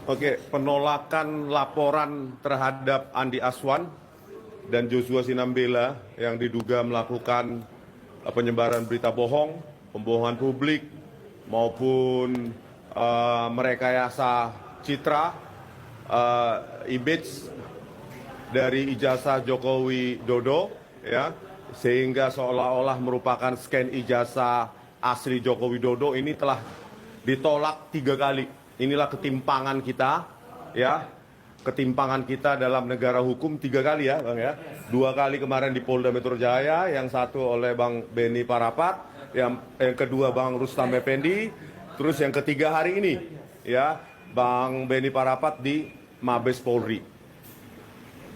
Oke, penolakan laporan terhadap Andi Aswan dan Joshua Sinambela yang diduga melakukan penyebaran berita bohong, pembohongan publik, maupun merekayasa citra, image dari ijazah Jokowi Dodo, ya, sehingga seolah-olah merupakan scan ijazah asli Jokowi Dodo ini telah ditolak 3 kali. Inilah ketimpangan kita, ya, ketimpangan kita dalam negara hukum 3 kali ya, Bang ya. 2 kali kemarin di Polda Metro Jaya, yang satu oleh Bang Beni Parapat, yang kedua Bang Rustam Effendi, terus yang ketiga hari ini, ya, Bang Beni Parapat di Mabes Polri.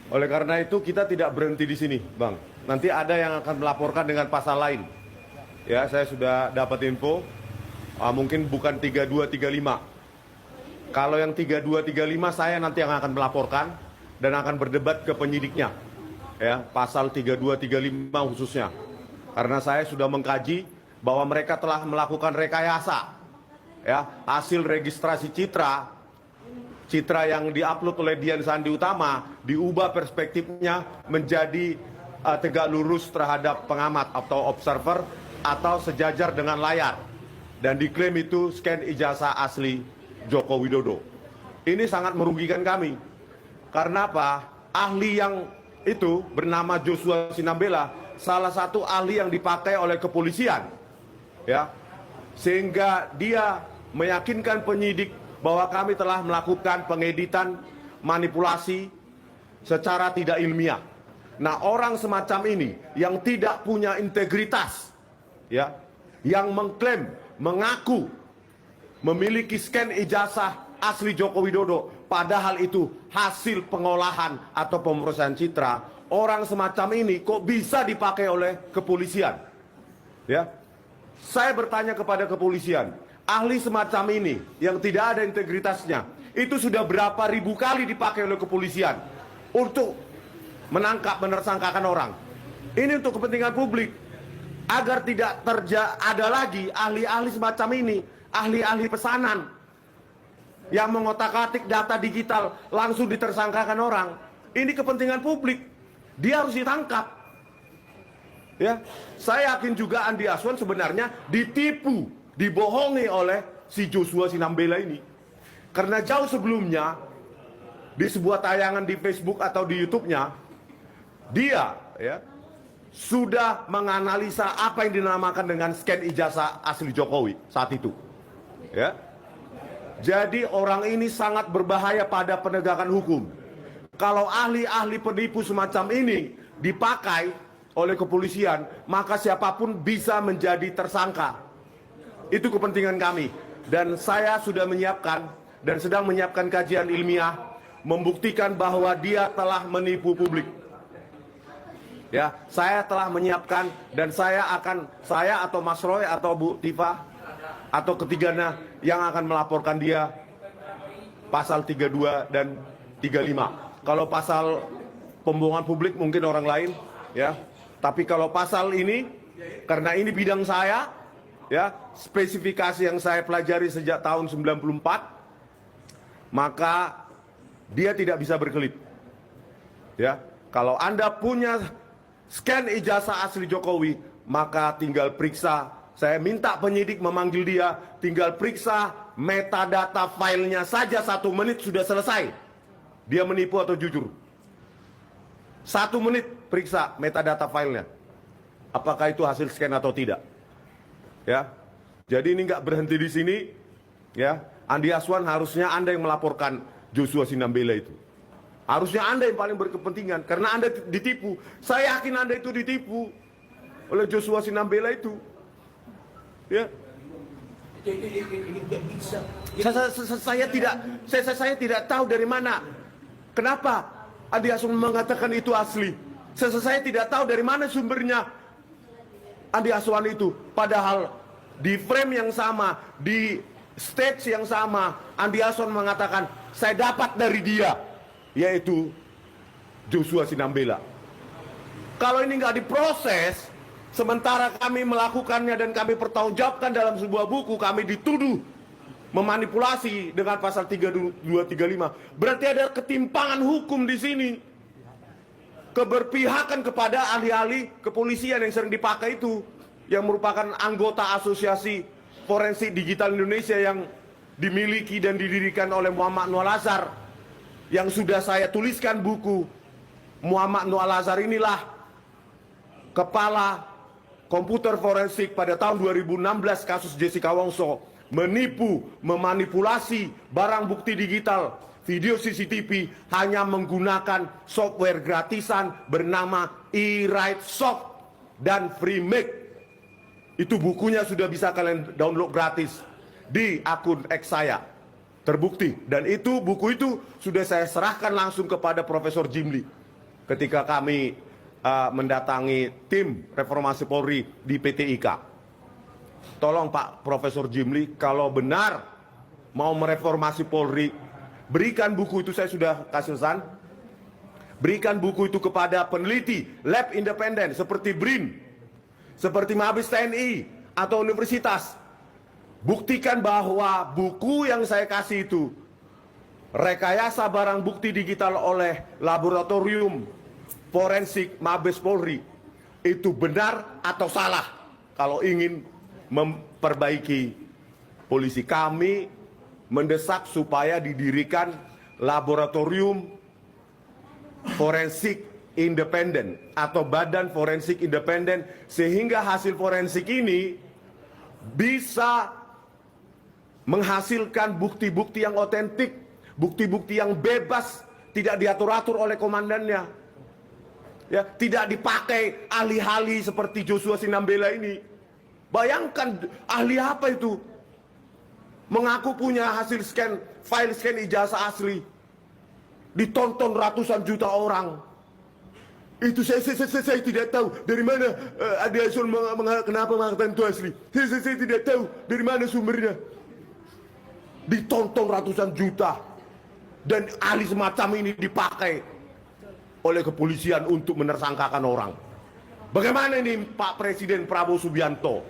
Oleh karena itu kita tidak berhenti di sini, Bang. Nanti ada yang akan melaporkan dengan pasal lain. Ya, saya sudah dapat info, mungkin bukan 3235. Kalau yang 3235 saya nanti yang akan melaporkan dan akan berdebat ke penyidiknya. Ya, pasal 3235 khususnya. Karena saya sudah mengkaji bahwa mereka telah melakukan rekayasa. Ya, hasil registrasi citra yang diupload oleh Dian Sandi Utama diubah perspektifnya menjadi tegak lurus terhadap pengamat atau observer atau sejajar dengan layar. Dan diklaim itu scan ijazah asli Joko Widodo. Ini sangat merugikan kami. Karena apa? Ahli yang itu bernama Joshua Sinambela, salah satu ahli yang dipakai oleh kepolisian. Ya. Sehingga dia meyakinkan penyidik bahwa kami telah melakukan pengeditan, manipulasi secara tidak ilmiah. Nah, orang semacam ini yang tidak punya integritas, ya, yang mengklaim, mengaku memiliki scan ijazah asli Joko Widodo, padahal itu hasil pengolahan atau pemrosesan citra. Orang semacam ini kok bisa dipakai oleh kepolisian? Ya, saya bertanya kepada kepolisian, ahli semacam ini yang tidak ada integritasnya, itu sudah berapa ribu kali dipakai oleh kepolisian untuk menangkap, menersangkakan orang. Ini untuk kepentingan publik, agar tidak ada lagi ahli-ahli semacam ini, ahli-ahli pesanan yang mengotak-atik data digital langsung ditersangkakan orang. Ini kepentingan publik, dia harus ditangkap. Ya, saya yakin juga Andi Aswan sebenarnya ditipu, dibohongi oleh si Joshua Sinambela ini. Karena jauh sebelumnya di sebuah tayangan di Facebook atau di YouTube-nya, dia, ya, sudah menganalisa apa yang dinamakan dengan scan ijazah asli Jokowi saat itu. Ya. Jadi orang ini sangat berbahaya pada penegakan hukum. Kalau ahli-ahli penipu semacam ini dipakai oleh kepolisian, maka siapapun bisa menjadi tersangka. Itu kepentingan kami. Dan saya sudah menyiapkan dan sedang menyiapkan kajian ilmiah membuktikan bahwa dia telah menipu publik. Ya, saya telah menyiapkan dan saya atau Mas Roy atau Bu Tifa atau ketiganya yang akan melaporkan dia pasal 32 dan 35. Kalau pasal pembohongan publik mungkin orang lain, ya. Tapi kalau pasal ini, karena ini bidang saya, ya, spesifikasi yang saya pelajari sejak tahun 94, maka dia tidak bisa berkelit. Ya, kalau Anda punya scan ijazah asli Jokowi, maka tinggal periksa. Saya minta penyidik memanggil dia, tinggal periksa metadata filenya saja 1 menit sudah selesai. Dia menipu atau jujur. 1 menit periksa metadata filenya. Apakah itu hasil scan atau tidak? Ya. Jadi ini nggak berhenti di sini. Ya. Andi Aswan harusnya Anda yang melaporkan Joshua Sinambela itu. Harusnya Anda yang paling berkepentingan karena Anda ditipu. Saya yakin Anda itu ditipu oleh Joshua Sinambela itu. Ya. Saya tidak tahu dari mana. Kenapa Andi Aswan mengatakan itu asli? Saya tidak tahu dari mana sumbernya Andi Aswan itu. Padahal di frame yang sama, di stage yang sama, Andi Aswan mengatakan saya dapat dari dia, yaitu Joshua Sinambela. Kalau ini nggak diproses, sementara kami melakukannya dan kami pertanggungjawabkan dalam sebuah buku, kami dituduh memanipulasi dengan pasal 3235. Berarti ada ketimpangan hukum di sini. Keberpihakan kepada ahli-ahli kepolisian yang sering dipakai itu, yang merupakan anggota Asosiasi Forensik Digital Indonesia yang dimiliki dan didirikan oleh Muhammad Nuh Al-Azhar, yang sudah saya tuliskan buku. Muhammad Nuh Al-Azhar inilah kepala komputer forensik pada tahun 2016 kasus Jessica Wongso, menipu, memanipulasi barang bukti digital, video CCTV hanya menggunakan software gratisan bernama eWrite Soft dan FreeMake. Itu bukunya sudah bisa kalian download gratis di akun X saya. Terbukti. Dan itu buku itu sudah saya serahkan langsung kepada Profesor Jimli ketika kami mendatangi tim reformasi Polri di PT IKA. Tolong Pak Profesor Jimli, kalau benar mau mereformasi Polri, berikan buku itu, saya sudah kasih pesan. Berikan buku itu kepada peneliti lab independen seperti BRIN, seperti Mabes TNI atau universitas. Buktikan bahwa buku yang saya kasih itu rekayasa barang bukti digital oleh laboratorium forensik Mabes Polri itu benar atau salah. Kalau ingin memperbaiki polisi, kami mendesak supaya didirikan laboratorium forensik independen atau badan forensik independen, sehingga hasil forensik ini bisa menghasilkan bukti-bukti yang otentik, bukti-bukti yang bebas, tidak diatur-atur oleh komandannya. Ya, tidak dipakai ahli-ahli seperti Joshua Sinambela ini. Bayangkan ahli apa itu? Mengaku punya hasil scan, file scan ijazah asli. Ditonton ratusan juta orang. Itu saya tidak tahu dari mana ada Asul kenapa mengatakan itu asli. Saya tidak tahu dari mana sumbernya. Ditonton ratusan juta. Dan ahli semacam ini dipakai oleh kepolisian untuk menersangkakan orang. Bagaimana ini Pak Presiden Prabowo Subianto?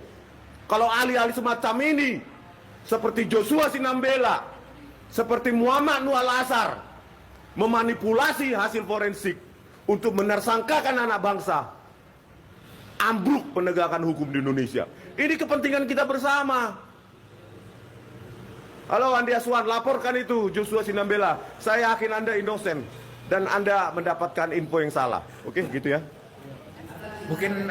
Kalau ahli-ahli semacam ini seperti Joshua Sinambela, seperti Muhammad Nuh Al-Azhar memanipulasi hasil forensik untuk menersangkakan anak bangsa, ambruk penegakan hukum di Indonesia. Ini kepentingan kita bersama. Halo Andi Aswan, laporkan itu Joshua Sinambela. Saya yakin Anda inosen dan Anda mendapatkan info yang salah. Oke, gitu ya. Mungkin